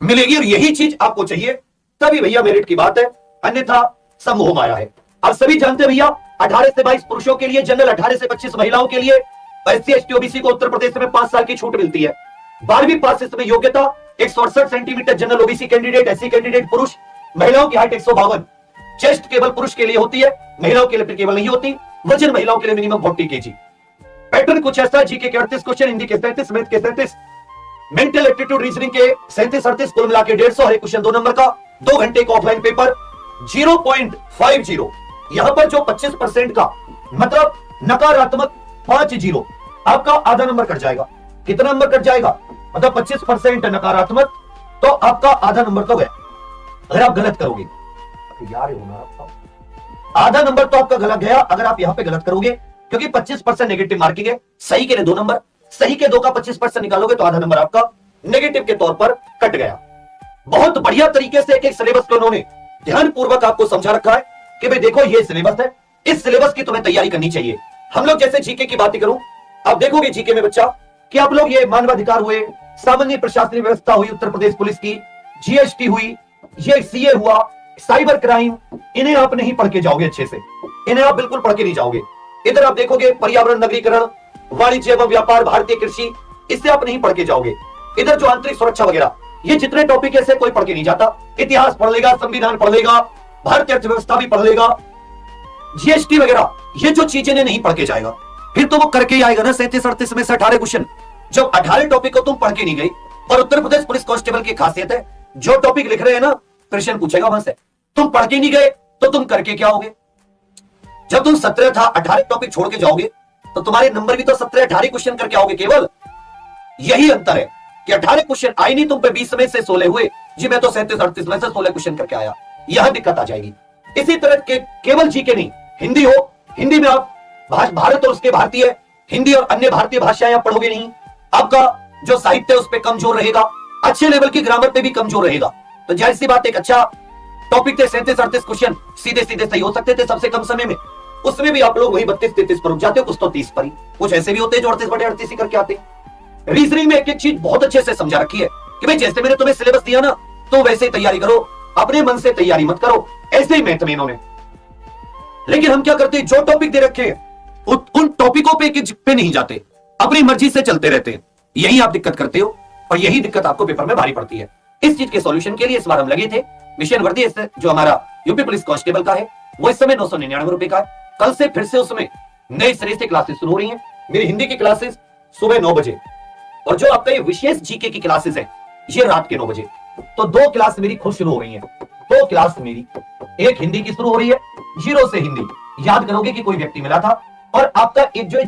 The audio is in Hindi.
मिलेगी और यही चीज आपको चाहिए, तभी भैया मेरिट की बात है, अन्यथा सब मोह माया है। आप सभी जानते हैं भैया 18 से 22 पुरुषों के लिए जनरल, 18 से 25 महिलाओं के लिए, एससी एसटी ओबीसी को उत्तर प्रदेश में 5 साल की छूट मिलती है। 12वीं पास इसमें योग्यता 168 centimetre general OBC candidate, SC candidate पुरुष, महिलाओं की हाइट 152, चेस्ट केवल पुरुष के लिए होती है, महिलाओं के लिए केवल नहीं होती, वजन महिलाओं के लिए मिनिमम 40 केजी। पैटर्न कुछ ऐसा, जीके के 38 क्वेश्चन, हिंदी के 37, मैथ के 37, मेंटल एप्टीट्यूड रीजनिंग के 37 38, कुल मिला के 150, हर एक क्वेश्चन 2 नंबर का, 2 घंटे का ऑफलाइन पेपर, 0.50। यहां पर जो 25% का मतलब नकारात्मक 50 आपका आधा नंबर कट जाएगा। कितना नंबर कट जाएगा? मतलब 25% नकारात्मक, तो आपका आधा नंबर तो गया। अगर आप गलत करोगे यार, आधा नंबर तो आपका गलत गया अगर आप यहां पे गलत करोगे, क्योंकि 25% नेगेटिव मार्किंग है। सही के लिए 2 नंबर, सही के 2 का 25% निकालोगे तो आधा नंबर आपका नेगेटिव के तौर पर कट गया। बहुत बढ़िया तरीके से एक सिलेबस को उन्होंने ध्यानपूर्वक आपको समझा रखा है कि भाई देखो ये सिलेबस है, इस सिलेबस की तुम्हें तैयारी करनी चाहिए। हम लोग जैसे जीके की बात करूं, आप देखोगे जीके में बच्चा कि आप लोग ये मानवाधिकार हुए, सामान्य प्रशासनिक व्यवस्था हुई उत्तर प्रदेश पुलिस की, जीएसटी हुई, ये सीए हुआ, साइबर क्राइम, इन्हें आप नहीं पढ़ के जाओगे अच्छे से, इन्हें आप बिल्कुल पढ़ के नहीं जाओगे। इधर आप देखोगे पर्यावरण, नगरीकरण, वाणिज्य एवं व्यापार, भारतीय कृषि, इससे आप नहीं पढ़ के जाओगे। इधर जो आंतरिक सुरक्षा वगैरह, ये जितने टॉपिक है कोई पढ़ के नहीं जाता। इतिहास पढ़ लेगा, संविधान पढ़ लेगा, भारतीय अर्थव्यवस्था भी पढ़ लेगा, जीएसटी वगैरह, ये जो चीजें नहीं पढ़ के जाएगा, फिर तो वो करके ही आएगा ना 37 38 में से 18 क्वेश्चन। जब 18 टॉपिक को तुम पढ़ के नहीं गई, और उत्तर प्रदेश पुलिस कांस्टेबल की खासियत है जो टॉपिक लिख रहे हैं ना प्रश्न पूछेगा वहां से, तुम पढ़ के नहीं गए तो तुम करके क्या होगे? जब तुम 17 था 18 टॉपिक छोड़ के जाओगे तो तुम्हारे नंबर भी तो 17 18 क्वेश्चन करके आओगे केवल। यही अंतर है कि 18 क्वेश्चन आई नहीं तुम पे, 20 में से 16 हुए जी, मैं तो 37 38 में से 16 क्वेश्चन करके आया, यहां दिक्कत आ जाएगी। इसी तरह के केवल जीके नहीं, हिंदी हो, हिंदी में आप भारत और उसके भारतीय, हिंदी और अन्य भारतीय भाषाएं आप पढ़ोगे नहीं, आपका जो साहित्य है उस पर कमजोर रहेगा, अच्छे लेवल की ग्रामर पे भी कमजोर रहेगा। तो जाहिर सी बात एक अच्छा टॉपिक थे 37 38 क्वेश्चन सीधे सीधे सही हो सकते थे सबसे कम समय में, उसमें भी आप लोग वही 32 33 पर रुक जाते हो, कुछ तो 30 पर ही, कुछ ऐसे भी होते हैं जो 38/38 ही करके आते हैं। रीजनिंग में एक एक चीज बहुत अच्छे से समझा रखी है कि भाई जैसे मैंने तुम्हें सिलेबस दिया ना तो वैसे ही तैयारी करो, अपने मन से तैयारी मत करो, ऐसे ही मैथ में इन्होंने। लेकिन हम क्या करते हैं, जो टॉपिक दे रखे हैं उन टॉपिकों पे नहीं जाते, अपनी मर्जी से चलते रहते हैं। यही आप दिक्कत करते हो और यही दिक्कत आपको पेपर में भारी पड़ती है। इस चीज के सॉल्यूशन के लिए इस बार हम लगे थे। मिशन वर्दी जो हमारा यूपी पुलिस कांस्टेबल का है वो इस समय 999 रुपए का है। कल से फिर से उसमें नए सिरे से क्लासेस शुरू हो रही हैं। मेरी हिंदी की क्लासेस सुबह 9 बजे, और जो आपका ये विशेष जीके की क्लासेस है ये रात के 9 बजे। तो 2 क्लास मेरी खुद शुरू हो रही है। 2 क्लास मेरी, एक हिंदी की शुरू हो रही है, 0 से हिंदी याद करोगे कि कोई व्यक्ति मिला था, और आपका एक जो है